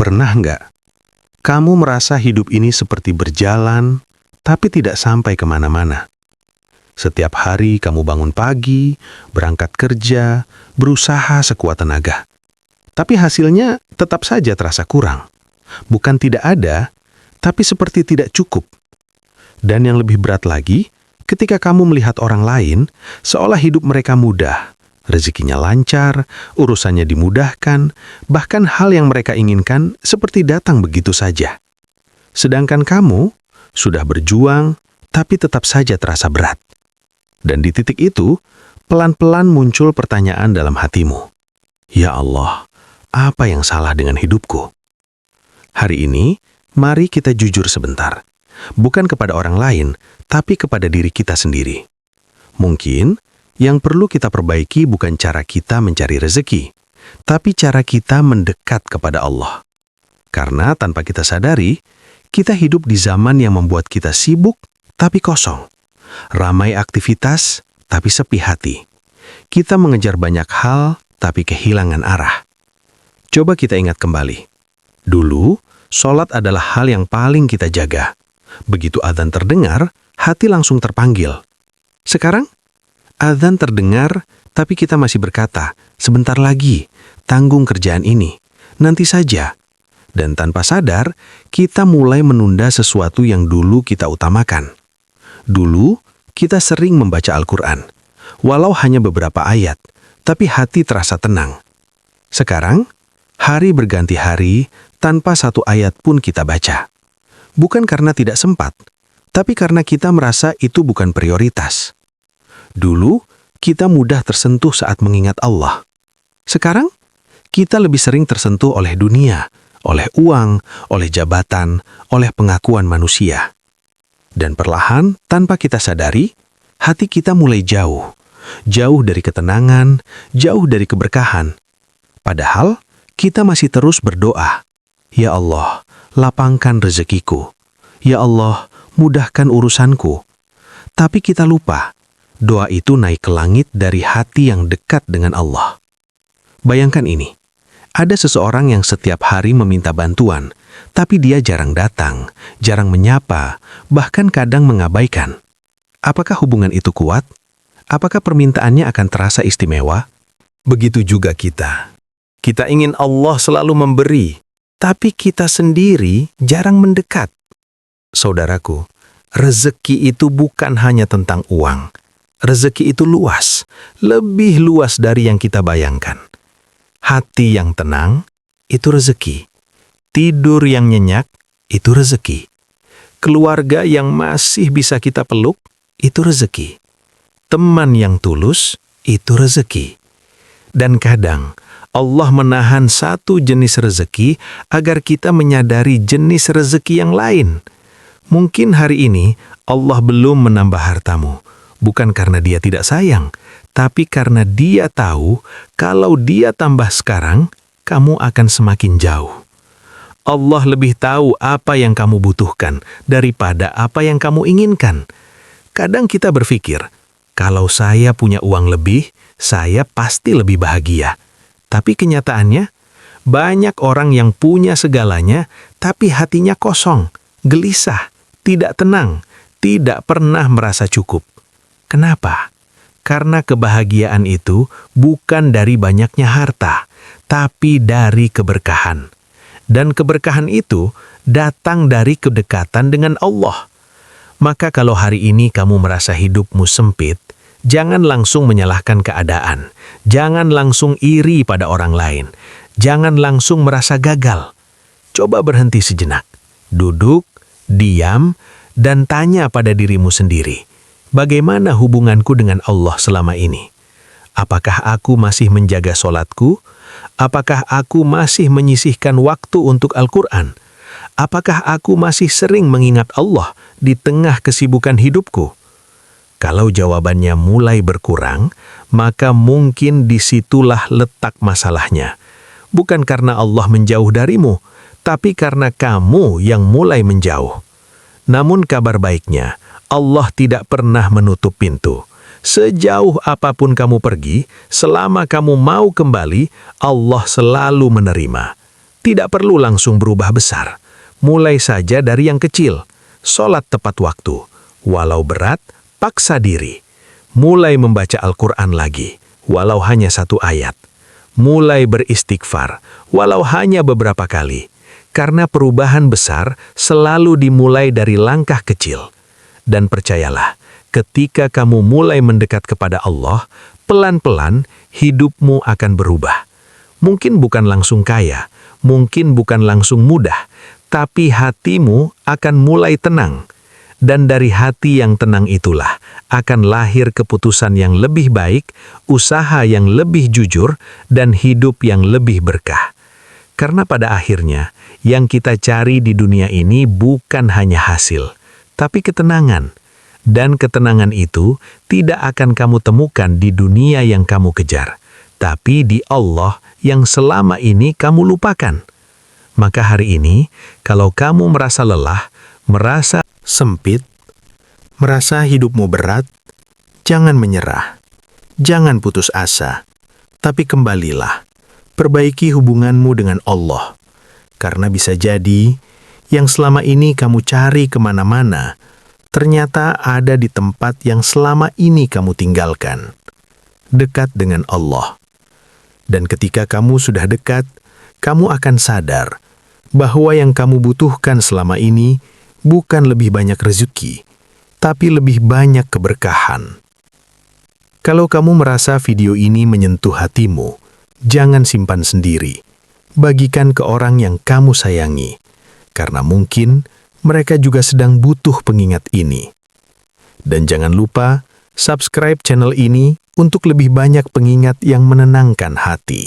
Pernah nggak kamu merasa hidup ini seperti berjalan, tapi tidak sampai kemana-mana? Setiap hari kamu bangun pagi, berangkat kerja, berusaha sekuat tenaga. Tapi hasilnya tetap saja terasa kurang. Bukan tidak ada, tapi seperti tidak cukup. Dan yang lebih berat lagi, ketika kamu melihat orang lain, seolah hidup mereka mudah. Rezekinya lancar, urusannya dimudahkan, bahkan hal yang mereka inginkan seperti datang begitu saja. Sedangkan kamu sudah berjuang, tapi tetap saja terasa berat. Dan di titik itu, pelan-pelan muncul pertanyaan dalam hatimu. Ya Allah, apa yang salah dengan hidupku? Hari ini, mari kita jujur sebentar. Bukan kepada orang lain, tapi kepada diri kita sendiri. Mungkin, yang perlu kita perbaiki bukan cara kita mencari rezeki, tapi cara kita mendekat kepada Allah. Karena tanpa kita sadari, kita hidup di zaman yang membuat kita sibuk, tapi kosong. Ramai aktivitas, tapi sepi hati. Kita mengejar banyak hal, tapi kehilangan arah. Coba kita ingat kembali. Dulu, sholat adalah hal yang paling kita jaga. Begitu adzan terdengar, hati langsung terpanggil. Sekarang, adzan terdengar, tapi kita masih berkata, sebentar lagi, tanggung kerjaan ini, nanti saja. Dan tanpa sadar, kita mulai menunda sesuatu yang dulu kita utamakan. Dulu, kita sering membaca Al-Quran, walau hanya beberapa ayat, tapi hati terasa tenang. Sekarang, hari berganti hari, tanpa satu ayat pun kita baca. Bukan karena tidak sempat, tapi karena kita merasa itu bukan prioritas. Dulu, kita mudah tersentuh saat mengingat Allah. Sekarang, kita lebih sering tersentuh oleh dunia, oleh uang, oleh jabatan, oleh pengakuan manusia. Dan perlahan, tanpa kita sadari, hati kita mulai jauh. Jauh dari ketenangan, jauh dari keberkahan. Padahal, kita masih terus berdoa. Ya Allah, lapangkan rezekiku. Ya Allah, mudahkan urusanku. Tapi kita lupa, doa itu naik ke langit dari hati yang dekat dengan Allah. Bayangkan ini, ada seseorang yang setiap hari meminta bantuan, tapi dia jarang datang, jarang menyapa, bahkan kadang mengabaikan. Apakah hubungan itu kuat? Apakah permintaannya akan terasa istimewa? Begitu juga kita. Kita ingin Allah selalu memberi, tapi kita sendiri jarang mendekat. Saudaraku, rezeki itu bukan hanya tentang uang. Rezeki itu luas, lebih luas dari yang kita bayangkan. Hati yang tenang, itu rezeki. Tidur yang nyenyak, itu rezeki. Keluarga yang masih bisa kita peluk, itu rezeki. Teman yang tulus, itu rezeki. Dan kadang, Allah menahan satu jenis rezeki agar kita menyadari jenis rezeki yang lain. Mungkin hari ini, Allah belum menambah hartamu. Bukan karena dia tidak sayang, tapi karena dia tahu kalau dia tambah sekarang, kamu akan semakin jauh. Allah lebih tahu apa yang kamu butuhkan daripada apa yang kamu inginkan. Kadang kita berpikir, kalau saya punya uang lebih, saya pasti lebih bahagia. Tapi kenyataannya, banyak orang yang punya segalanya, tapi hatinya kosong, gelisah, tidak tenang, tidak pernah merasa cukup. Kenapa? Karena kebahagiaan itu bukan dari banyaknya harta, tapi dari keberkahan. Dan keberkahan itu datang dari kedekatan dengan Allah. Maka kalau hari ini kamu merasa hidupmu sempit, jangan langsung menyalahkan keadaan. Jangan langsung iri pada orang lain. Jangan langsung merasa gagal. Coba berhenti sejenak. Duduk, diam, dan tanya pada dirimu sendiri. Bagaimana hubunganku dengan Allah selama ini? Apakah aku masih menjaga sholatku? Apakah aku masih menyisihkan waktu untuk Al-Quran? Apakah aku masih sering mengingat Allah di tengah kesibukan hidupku? Kalau jawabannya mulai berkurang, maka mungkin disitulah letak masalahnya. Bukan karena Allah menjauh darimu, tapi karena kamu yang mulai menjauh. Namun kabar baiknya, Allah tidak pernah menutup pintu. Sejauh apapun kamu pergi, selama kamu mau kembali, Allah selalu menerima. Tidak perlu langsung berubah besar. Mulai saja dari yang kecil. Sholat tepat waktu. Walau berat, paksa diri. Mulai membaca Al-Quran lagi, walau hanya 1 ayat. Mulai beristighfar, walau hanya beberapa kali. Karena perubahan besar selalu dimulai dari langkah kecil. Dan percayalah, ketika kamu mulai mendekat kepada Allah, pelan-pelan hidupmu akan berubah. Mungkin bukan langsung kaya, mungkin bukan langsung mudah, tapi hatimu akan mulai tenang. Dan dari hati yang tenang itulah akan lahir keputusan yang lebih baik, usaha yang lebih jujur, dan hidup yang lebih berkah. Karena pada akhirnya, yang kita cari di dunia ini bukan hanya hasil, tapi ketenangan. Dan ketenangan itu tidak akan kamu temukan di dunia yang kamu kejar, tapi di Allah yang selama ini kamu lupakan. Maka hari ini, kalau kamu merasa lelah, merasa sempit, merasa hidupmu berat, jangan menyerah, jangan putus asa, tapi kembalilah, perbaiki hubunganmu dengan Allah. Karena bisa jadi, yang selama ini kamu cari kemana-mana, ternyata ada di tempat yang selama ini kamu tinggalkan. Dekat dengan Allah. Dan ketika kamu sudah dekat, kamu akan sadar bahwa yang kamu butuhkan selama ini bukan lebih banyak rezeki, tapi lebih banyak keberkahan. Kalau kamu merasa video ini menyentuh hatimu, jangan simpan sendiri. Bagikan ke orang yang kamu sayangi, karena mungkin mereka juga sedang butuh pengingat ini. Dan jangan lupa subscribe channel ini untuk lebih banyak pengingat yang menenangkan hati.